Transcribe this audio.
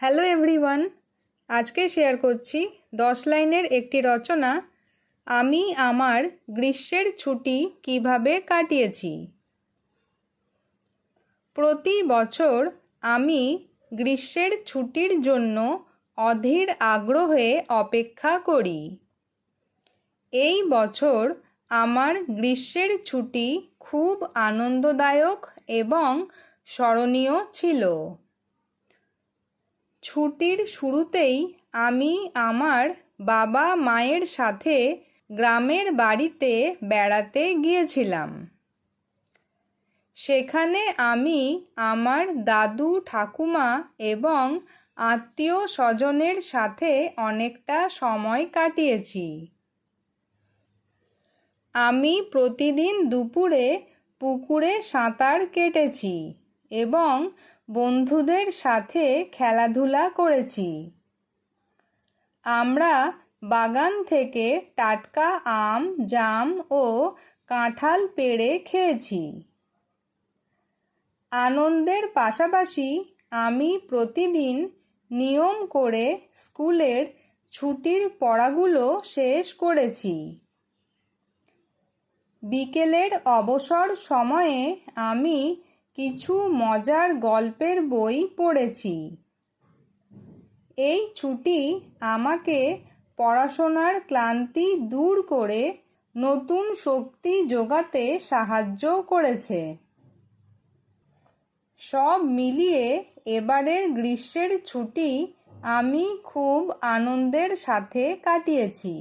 Hello everyone, আজকে share করছি 10 লাইনের একটি রচনা। আমি আমার গ্রীষ্মের ছুটি কিভাবে কাটিয়েছি। প্রতি বছর আমি গ্রীষ্মের ছুটির জন্য অধীর আগ্রহে অপেক্ষা করি। এই বছর আমার গ্রীষ্মের ছুটি খুব আনন্দদায়ক এবং স্মরণীয় ছিল। ছুটির শুরুতেই আমি আমার বাবা মায়ের সাথে গ্রামের বাড়িতে বেড়াতে গিয়েছিলাম। সেখানে আমি আমার দাদু ঠাকুমা এবং আত্মীয় স্বজনের সাথে অনেকটা সময় কাটিয়েছি। আমি প্রতিদিন দুপুরে পুকুরে সাঁতার কেটেছি এবং বন্ধুদের সাথে খেলাধুলা করেছি। আমরা বাগান থেকে টাটকা আম, জাম ও কাঁঠাল পেড়ে খেয়েছি। আনন্দের পাশাপাশি আমি প্রতিদিন নিয়ম করে স্কুলের ছুটির পড়াগুলো শেষ করেছি। বিকেলের অবসর সময়ে আমি কিছু মজার গল্পের বই পড়েছি। এই ছুটি আমাকে পড়াশোনার ক্লান্তি দূর করে নতুন শক্তি জোগাতে সাহায্য করেছে। সব মিলিয়ে এবারের গ্রীষ্মের ছুটি আমি খুব আনন্দের সাথে কাটিয়েছি।